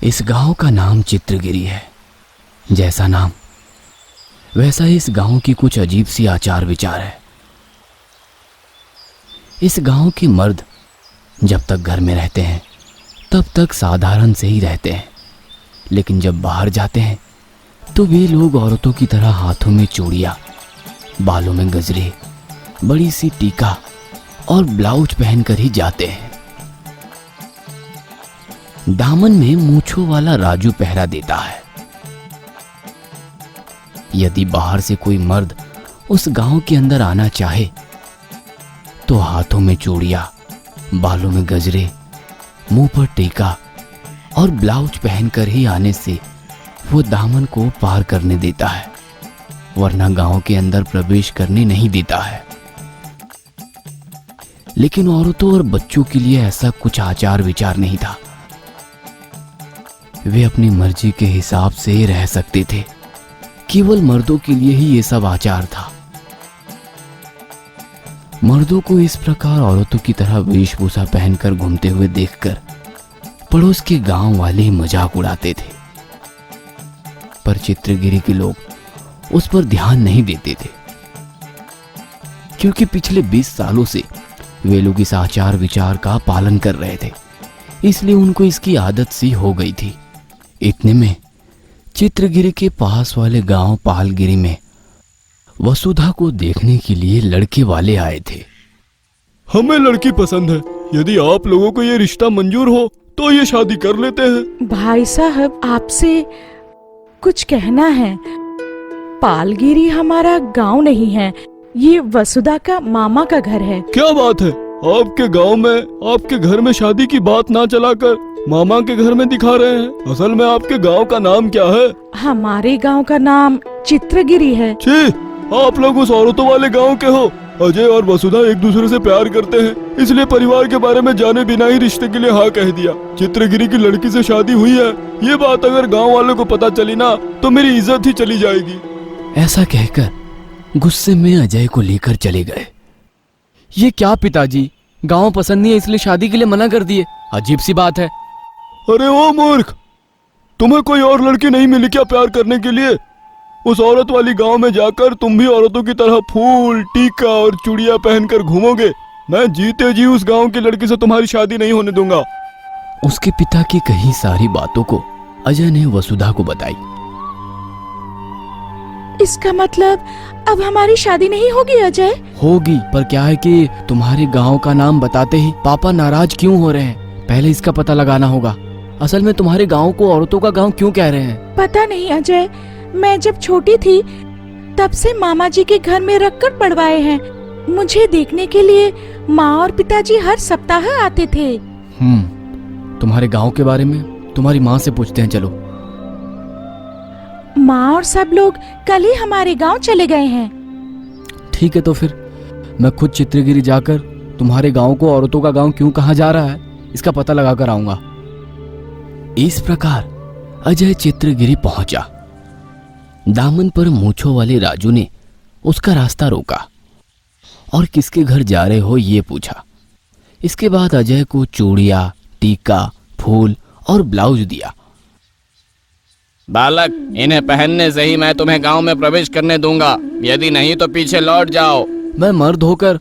इस गांव का नाम चित्रगिरी है। जैसा नाम वैसा ही इस गांव की कुछ अजीब सी आचार विचार है। इस गांव के मर्द जब तक घर में रहते हैं तब तक साधारण से ही रहते हैं, लेकिन जब बाहर जाते हैं तो वे लोग औरतों की तरह हाथों में चूड़ियां, बालों में गजरे, बड़ी सी टीका और ब्लाउज पहनकर ही जाते हैं। दामन में मूंछों वाला राजू पहरा देता है। यदि बाहर से कोई मर्द उस गांव के अंदर आना चाहे तो हाथों में चूड़ियां, बालों में गजरे, मुंह पर टीका और ब्लाउज पहनकर ही आने से वो दामन को पार करने देता है, वरना गांव के अंदर प्रवेश करने नहीं देता है। लेकिन औरतों और बच्चों के लिए ऐसा कुछ आचार विचार नहीं था। वे अपनी मर्जी के हिसाब से ही रह सकते थे। केवल मर्दों के लिए ही ये सब आचार था। मर्दों को इस प्रकार औरतों की तरह वेशभूषा पहनकर घूमते हुए देखकर पड़ोस के गांव वाले ही मजाक उड़ाते थे, पर चित्रगिरी के लोग उस पर ध्यान नहीं देते थे, क्योंकि पिछले 20 सालों से वे लोग इस आचार विचार का पालन कर रहे थे, इसलिए उनको इसकी आदत सी हो गई थी। इतने में चित्रगिरी के पास वाले गांव पालगिरी में वसुधा को देखने के लिए लड़के वाले आए थे। हमें लड़की पसंद है, यदि आप लोगों को ये रिश्ता मंजूर हो तो ये शादी कर लेते हैं। भाई साहब, आपसे कुछ कहना है। पालगिरी हमारा गांव नहीं है, ये वसुधा का मामा का घर है। क्या बात है, आपके गांव में आपके घर में शादी की बात ना चलाकर मामा के घर में दिखा रहे हैं। असल में आपके गांव का नाम क्या है? हमारे गांव का नाम चित्रगिरी है। छी, आप लोग उस औरतों वाले गांव के हो। अजय और वसुधा एक दूसरे से प्यार करते हैं, इसलिए परिवार के बारे में जाने बिना ही रिश्ते के लिए हाँ कह दिया। चित्रगिरी की लड़की से शादी हुई है, ये बात अगर गांव वालों को पता चली ना तो मेरी इज्जत ही चली जाएगी। ऐसा कहकर गुस्से में अजय को लेकर चले गए। ये क्या पिताजी, गांव पसंद नहीं है इसलिए शादी के लिए मना कर दिए? अजीब सी बात है। अरे ओ मूर्ख, तुम्हें कोई और लड़की नहीं मिली क्या प्यार करने के लिए? उस औरत वाली गांव में जाकर तुम भी औरतों की तरह फूल, टीका और चूड़ियां पहनकर घूमोगे। मैं जीते जी उस गांव की लड़की से तुम्हारी शादी नहीं होने दूंगा। उसके पिता की कही सारी बातों को अजय ने वसुधा को बताई। इसका मतलब अब हमारी शादी नहीं होगी अजय? होगी, पर क्या है कि तुम्हारे गांव का नाम बताते ही पापा नाराज क्यों हो रहे हैं, पहले इसका पता लगाना होगा। असल में तुम्हारे गांव को औरतों का गांव क्यों कह रहे हैं? पता नहीं अजय, मैं जब छोटी थी तब से मामा जी के घर में रखकर पढ़वाए हैं। मुझे देखने के लिए माँ और पिताजी हर सप्ताह आते थे। तुम्हारे गांव के बारे में तुम्हारी माँ से पूछते हैं, चलो। माँ और सब लोग कल ही हमारे गांव चले गए हैं। ठीक है, तो फिर मैं खुद चित्रगिरी जाकर तुम्हारे गांव को औरतों का गांव क्यों कहा जा रहा है इसका पता लगा कर आऊंगा। इस प्रकार अजय चित्रगिरी पहुंचा। दामन पर मूंछों वाले राजू ने उसका रास्ता रोका और किसके घर जा रहे हो ये पूछा। इसके बाद अजय को चूड़ियां, टीका, फूल और ब्लाउज दिया। बालक, इन्हें पहनने से ही मैं तुम्हें गांव में प्रवेश करने दूंगा, यदि नहीं तो पीछे लौट जाओ। मैं मर्द होकर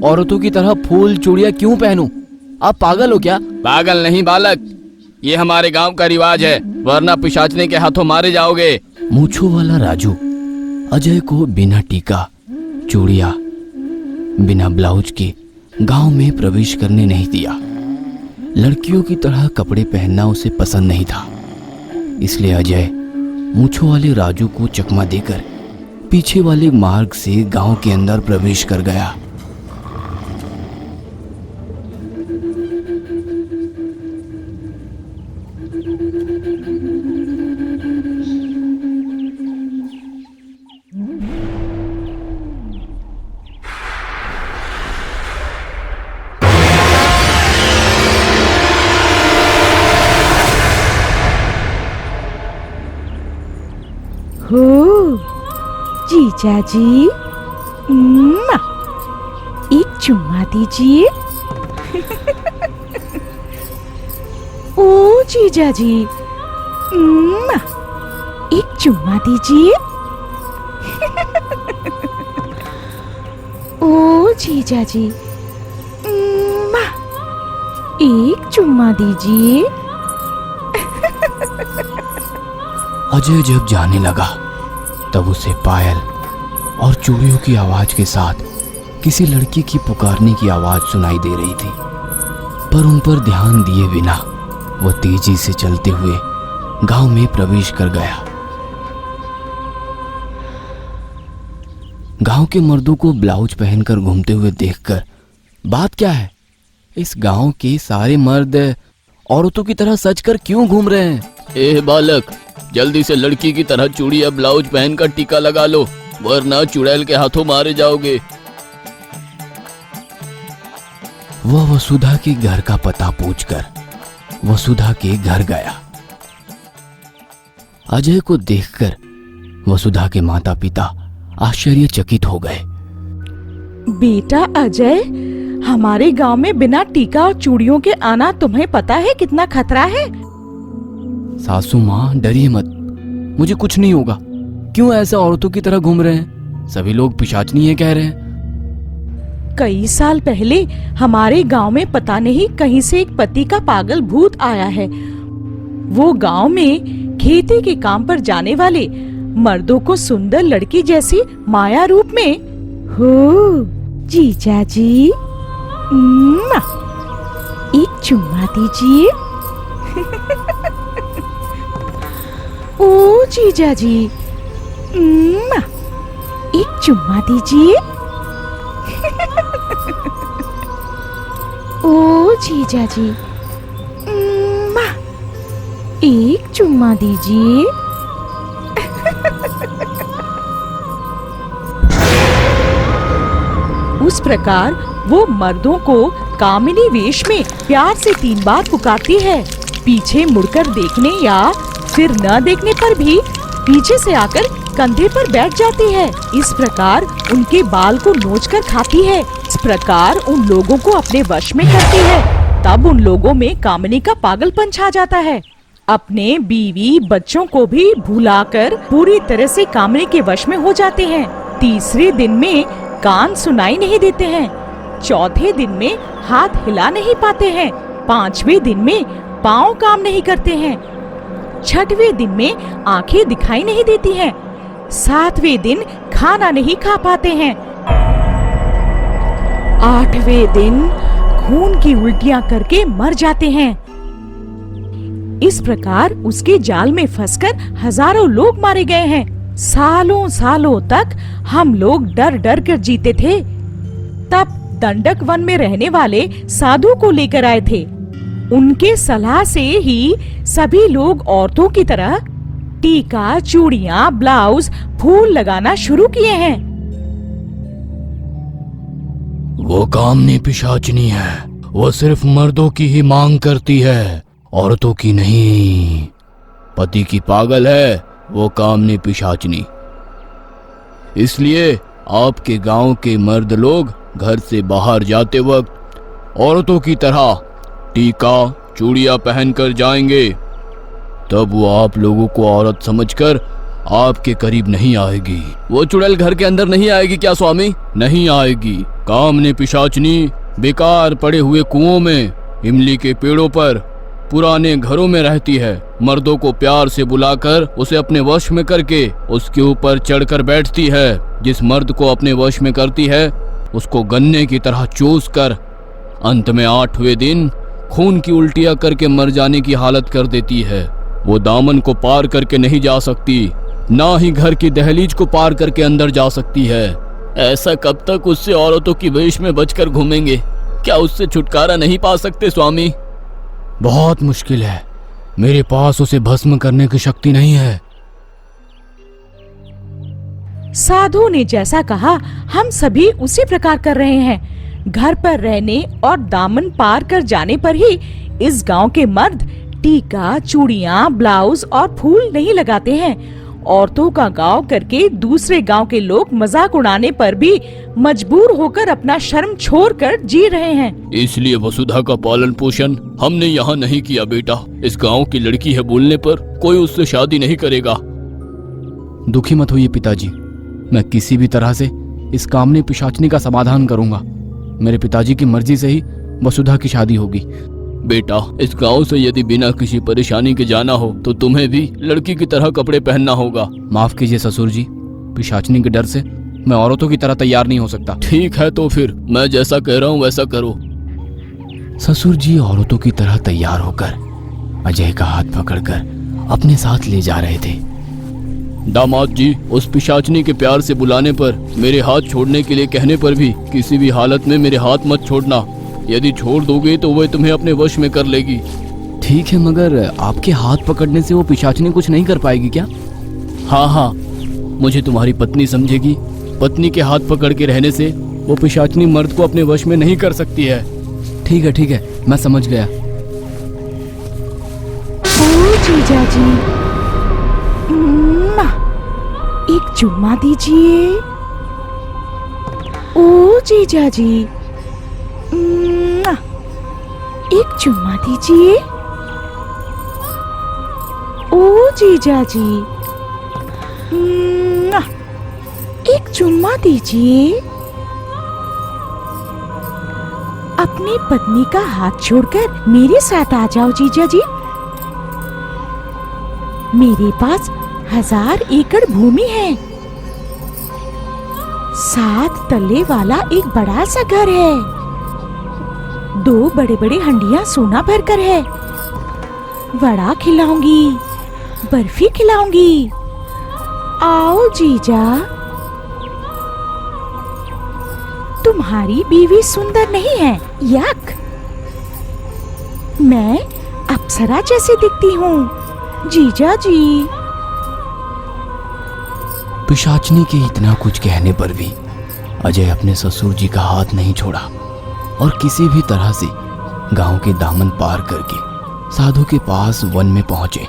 औरतों की तरह फूल चूड़ियां क्यों पहनूं? आप पागल हो क्या? पागल नहीं बालक, ये हमारे गांव का रिवाज है, वरना पिशाचने के हाथों मारे जाओगे। मूंछों वाला राजू अजय को बिना टीका, चूड़ियां, बिना ब्लाउज के गांव में प्रवेश करने नहीं दिया। लड़कियों की तरह कपड़े पहनना उसे पसंद नहीं था, इसलिए अजय मूंछों वाले राजू को चकमा देकर पीछे वाले मार्ग से गांव के अंदर प्रवेश कर गया। हो जीजा जी, एक चुम्मा दीजिए। ओ जीजा जी, एक चुम्मा दीजिए। ओ जीजा जी, एक चुम्मा दीजिए। अजय जब जाने लगा तब उसे पायल और चूड़ियों की आवाज के साथ किसी लड़की की पुकारने की आवाज सुनाई दे रही थी, पर उन पर ध्यान दिए बिना वह तेजी से चलते हुए गांव में प्रवेश कर गया। गांव के मर्दों को ब्लाउज पहनकर घूमते हुए देखकर बात क्या है, इस गांव के सारे मर्द औरतों की तरह सजकर क्यों घूम रहे हैं? ए बालक, जल्दी से लड़की की तरह चूड़ी या ब्लाउज पहनकर टीका लगा लो, वरना चुड़ैल के हाथों मारे जाओगे। वह वसुधा के घर का पता पूछकर वसुधा के घर गया। अजय को देखकर वसुधा के माता पिता आश्चर्यचकित हो गए। बेटा अजय, हमारे गांव में बिना टीका और चूड़ियों के आना तुम्हें पता है कितना खतरा है? सासू माँ डरिए मत, मुझे कुछ नहीं होगा। क्यों ऐसा औरतों की तरह घूम रहे हैं? सभी लोग पिशाचनी है कह रहे हैं। कई साल पहले हमारे गांव में पता नहीं कहीं से एक पति का पागल भूत आया है। वो गांव में खेती के काम पर जाने वाले मर्दों को सुंदर लड़की जैसी माया रूप में हो। जीजा जी, एक चुम्मा दीजिए। ओ जीजा जी, एक चुम्मा दीजिए। ओ जीजा जी, एक चुम्मा दीजिए। उस प्रकार वो मर्दों को कामिनी वेश में प्यार से 3 बार पुकारती है। पीछे मुड़कर देखने या फिर न देखने पर भी पीछे से आकर कंधे पर बैठ जाती है। इस प्रकार उनके बाल को नोचकर खाती है। इस प्रकार उन लोगों को अपने वश में करती है। तब उन लोगों में कामिनी का पागलपन छा जाता है। अपने बीवी बच्चों को भी भुलाकर पूरी तरह से कामिनी के वश में हो जाते हैं। तीसरे दिन में कान सुनाई नहीं देते हैं। चौथे दिन में हाथ हिला नहीं पाते हैं। 5वें दिन में पाँव काम नहीं करते हैं। 6वें दिन में आंखें दिखाई नहीं देती हैं। 7वें दिन खाना नहीं खा पाते हैं। 8वें दिन खून की उल्टियां करके मर जाते हैं। इस प्रकार उसके जाल में फंसकर हजारों लोग मारे गए हैं। सालों सालों तक हम लोग डर डर कर जीते थे। तब दंडक वन में रहने वाले साधु को लेकर आए थे। उनके सलाह से ही सभी लोग औरतों की तरह टीका, चूड़ियां, ब्लाउज, फूल लगाना शुरू किए हैं। वो कामनी पिशाचनी है। वो सिर्फ मर्दों की ही मांग करती है, औरतों की नहीं। पति की पागल है वो कामनी पिशाचनी। इसलिए आपके गांव के मर्द लोग घर से बाहर जाते वक्त औरतों की तरह टीका, चूड़ियां पहनकर जाएंगे। तब वो आप लोगों को औरत समझकर आपके करीब नहीं आएगी। वो चुड़ैल घर के अंदर नहीं आएगी क्या स्वामी? नहीं आएगी। कामनी पिशाचनी बेकार पड़े हुए कुओं में, इमली के पेड़ों पर, पुराने घरों में रहती है। मर्दों को प्यार से बुलाकर उसे अपने वश में करके उसके ऊपर चढ़कर बैठती है। जिस मर्द को अपने वश में करती है उसको गन्ने की तरह चूस कर अंत में 8वें दिन खून की उल्टियां करके मर जाने की हालत कर देती है। वो दामन को पार करके नहीं जा सकती, ना ही घर की दहलीज को पार करके अंदर जा सकती है। ऐसा कब तक उससे औरतों की वेश में बचकर घूमेंगे? क्या उससे छुटकारा नहीं पा सकते स्वामी? बहुत मुश्किल है। मेरे पास उसे भस्म करने की शक्ति नहीं है। साधु ने जैसा कहा हम सभी उसी प्रकार कर रहे हैं। घर पर रहने और दामन पार कर जाने पर ही इस गांव के मर्द टीका, चूड़ियां, ब्लाउज और फूल नहीं लगाते हैं। औरतों का गांव करके दूसरे गांव के लोग मजाक उड़ाने पर भी मजबूर होकर अपना शर्म छोड़कर जी रहे हैं। इसलिए वसुधा का पालन पोषण हमने यहाँ नहीं किया बेटा। इस गांव की लड़की है बोलने पर कोई उससे शादी नहीं करेगा। दुखी मत होइए पिताजी, मैं किसी भी तरह से इस कामनी पिशाचनी का समाधान करूंगा। मेरे पिताजी की मर्जी से ही वसुधा की शादी होगी। बेटा, इस गांव से यदि बिना किसी परेशानी के जाना हो तो तुम्हें भी लड़की की तरह कपड़े पहनना होगा। माफ कीजिए ससुर जी, पिशाचनी के डर से मैं औरतों की तरह तैयार नहीं हो सकता। ठीक है तो फिर मैं जैसा कह रहा हूँ वैसा करो। ससुर जी औरतों की तरह तैयार होकर अजय का हाथ पकड़कर अपने साथ ले जा रहे थे। दामाद जी, उस पिशाचनी के प्यार से बुलाने पर, मेरे हाथ छोड़ने के लिए कहने पर भी किसी भी हालत में मेरे हाथ मत छोड़ना। यदि छोड़ दोगे तो वह तुम्हें अपने वश में कर लेगी। ठीक है, मगर आपके हाथ पकड़ने से वो पिशाचनी कुछ नहीं कर पाएगी क्या? हाँ, मुझे तुम्हारी पत्नी समझेगी। पत्नी के हाथ पकड़ के रहने से वो पिशाचनी मर्द को अपने वश में नहीं कर सकती है। ठीक है, मैं समझ गया। ओ जीजा जी, एक चुम्मा दीजिए। ओ जीजा जी, एक चुम्मा दीजिए। ओ जीजा जी, एक चुम्मा दीजिए। अपनी पत्नी का हाथ छोड़कर मेरे साथ आ जाओ जीजा जी। मेरे पास 1000 एकड़ भूमि है। 7 तल्ले वाला एक बड़ा सा घर है। 2 बड़े बड़े हंडियां सोना भर कर है। वड़ा खिलाऊंगी, बर्फी खिलाऊंगी। आओ जीजा। तुम्हारी बीवी सुंदर नहीं है? यक। मैं अप्सरा जैसे दिखती हूँ जीजा जी। पिशाचनी के इतना कुछ कहने पर भी अजय अपने ससुर जी का हाथ नहीं छोड़ा और किसी भी तरह से गांव के दामन पार करके साधु के पास वन में पहुंचे।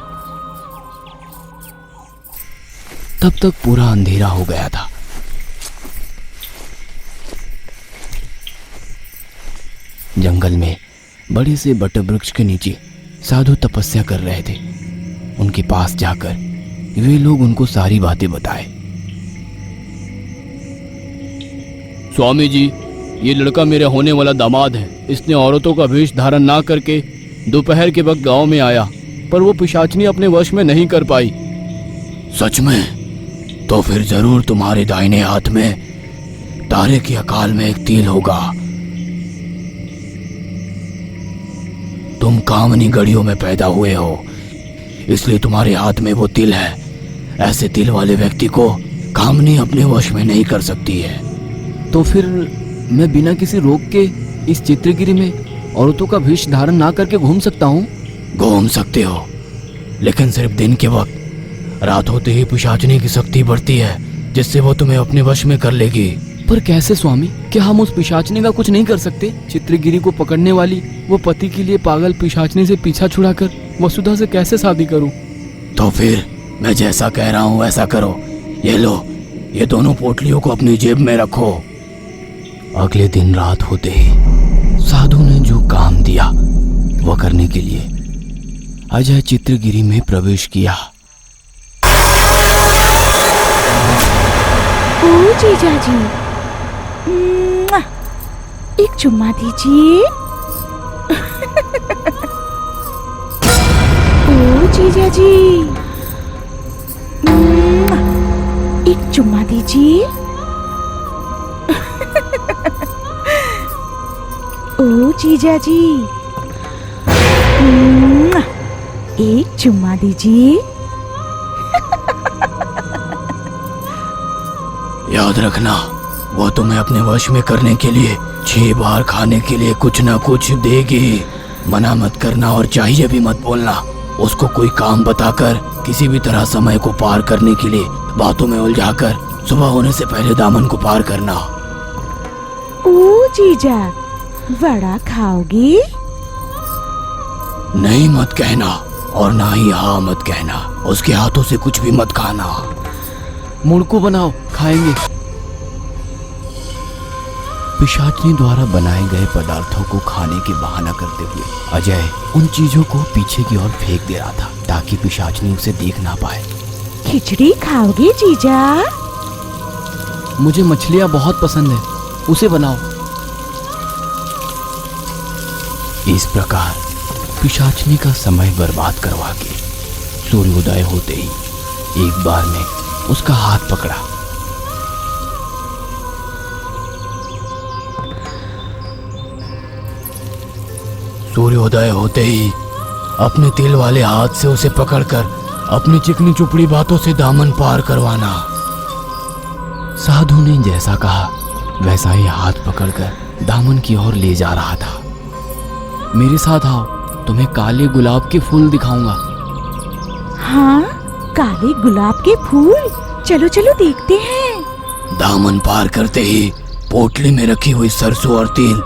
तब तक पूरा अंधेरा हो गया था। जंगल में बड़े से बटवृक्ष के नीचे साधु तपस्या कर रहे थे। उनके पास जाकर वे लोग उनको सारी बातें बताए। स्वामी जी, ये लड़का मेरा होने वाला दामाद है। इसने औरतों का वेश धारण ना करके दोपहर के वक्त गांव में आया, पर वो पिशाचनी अपने वश में नहीं कर पाई। सच में? तो फिर जरूर तुम्हारे दाहिने हाथ में तारे की अकाल में एक तिल होगा। तुम कामनी गड़ियों में पैदा हुए हो, इसलिए तुम्हारे हाथ में वो तिल है। ऐसे तिल वाले व्यक्ति को कामनी अपने वश में नहीं कर सकती है। तो फिर मैं बिना किसी रोक के इस चित्रगिरी में औरतों का वेश धारण ना करके घूम सकता हूँ? घूम सकते हो, लेकिन सिर्फ दिन के वक्त। रात होते ही पिशाचनी की शक्ति बढ़ती है, जिससे वो तुम्हें अपने वश में कर लेगी। पर कैसे स्वामी? क्या हम उस पिशाचनी का कुछ नहीं कर सकते? चित्रगिरी को पकड़ने वाली वो पति के लिए पागल पिशाचनी से पीछा छुड़ाकर वसुधा से कैसे शादी करूं? तो फिर मैं जैसा कह रहा हूं वैसा करो। ये लो, ये दोनों पोटलियों को अपनी जेब में रखो। अगले दिन रात होते ही साधु ने जो काम दिया वह करने के लिए अजय चित्रगिरी में प्रवेश किया। ओ जीजा जी, एक चुम्मा दीजिए। ओ जीजा जी, एक चुम्मा दीजिए। ओ जीजा जी, एक चुम्मा दीजिए। याद रखना, वो तुम्हें अपने वश में करने के लिए 6 बार खाने के लिए कुछ ना कुछ देगी। मना मत करना और चाहिए भी मत बोलना। उसको कोई काम बताकर किसी भी तरह समय को पार करने के लिए बातों में उलझाकर सुबह होने से पहले दामन को पार करना। ओ जीजा, वड़ा खाओगे? नहीं मत कहना, और ना ही हाँ मत कहना। उसके हाथों से कुछ भी मत खाना। मुड़को बनाओ, खाएंगे। पिशाचनी द्वारा बनाए गए पदार्थों को खाने के बहाना करते हुए अजय उन चीजों को पीछे की ओर फेंक दे रहा था ताकि पिशाचनी उसे देख ना पाए। खिचड़ी खाओगे जीजा? मुझे मछलियाँ बहुत पसंद है, उसे बनाओ। इस प्रकार पिशाचनी का समय बर्बाद करवा के सूर्योदय होते ही एक बार में उसका हाथ पकड़ा। सूर्योदय होते ही अपने तिल वाले हाथ से उसे पकड़कर अपनी चिकनी चुपड़ी बातों से दामन पार करवाना। साधु ने जैसा कहा वैसा ही हाथ पकड़कर दामन की ओर ले जा रहा था। मेरे साथ आओ, तुम्हें काले गुलाब के फूल दिखाऊंगा। हाँ, काले गुलाब के फूल, चलो चलो देखते हैं। दामन पार करते ही पोटली में रखी हुई सरसों और तेल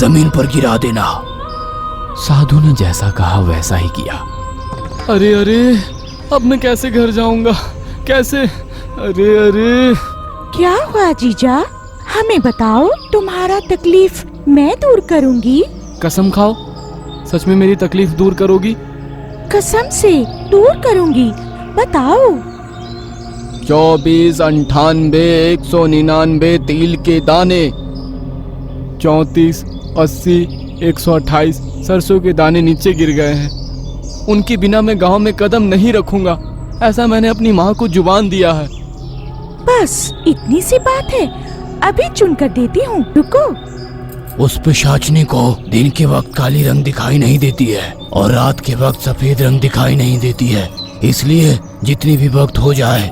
जमीन पर गिरा देना। साधु ने जैसा कहा वैसा ही किया। अरे अरे, अब मैं कैसे घर जाऊंगा, कैसे? अरे अरे, क्या हुआ जीजा? हमें बताओ, तुम्हारा तकलीफ मैं दूर करूंगी। कसम खाओ, सच में मेरी तकलीफ दूर करोगी? कसम से दूर करूंगी, बताओ। 24, 98, 199 तिल के दाने। 34, 80, 128 सरसों के दाने नीचे गिर गए हैं। उनके बिना मैं गांव में कदम नहीं रखूंगा, ऐसा मैंने अपनी माँ को जुबान दिया है। बस इतनी सी बात है, अभी चुन कर देती हूँ, रुको। उस पिशाचनी को दिन के वक्त काली रंग दिखाई नहीं देती है और रात के वक्त सफेद रंग दिखाई नहीं देती है, इसलिए जितनी भी वक्त हो जाए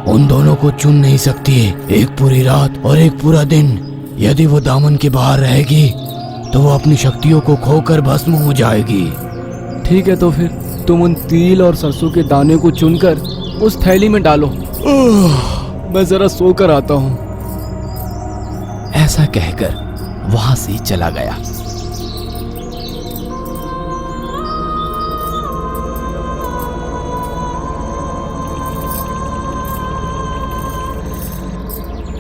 उन दोनों को चुन नहीं सकती है। एक पूरी रात और एक पूरा दिन यदि वो दामन के बाहर रहेगी तो वो अपनी शक्तियों को खोकर भस्म हो जाएगी। ठीक है, तो फिर तुम उन तिल और सरसों के दाने को चुनकर उस थैली में डालो। मैं जरा सोकर आता हूँ। ऐसा कहकर वहां से चला गया।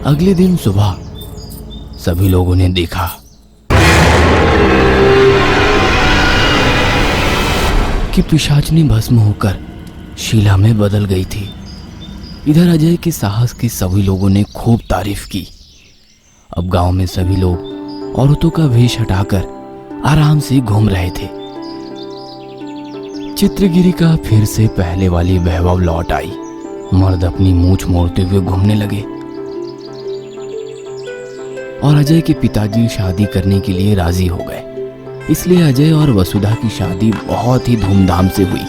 अगले दिन सुबह सभी लोगों ने देखा कि पिशाचनी भस्म होकर शीला में बदल गई थी। इधर अजय के साहस की सभी लोगों ने खूब तारीफ की। अब गांव में सभी लोग औरतों का वेश हटाकर आराम से घूम रहे थे। चित्रगिरी का फिर से पहले वाली वैभव लौट आई। मर्द अपनी मूंछ मोड़ते हुए घूमने लगे और अजय के पिताजी शादी करने के लिए राजी हो गए। इसलिए अजय और वसुधा की शादी बहुत ही धूमधाम से हुई।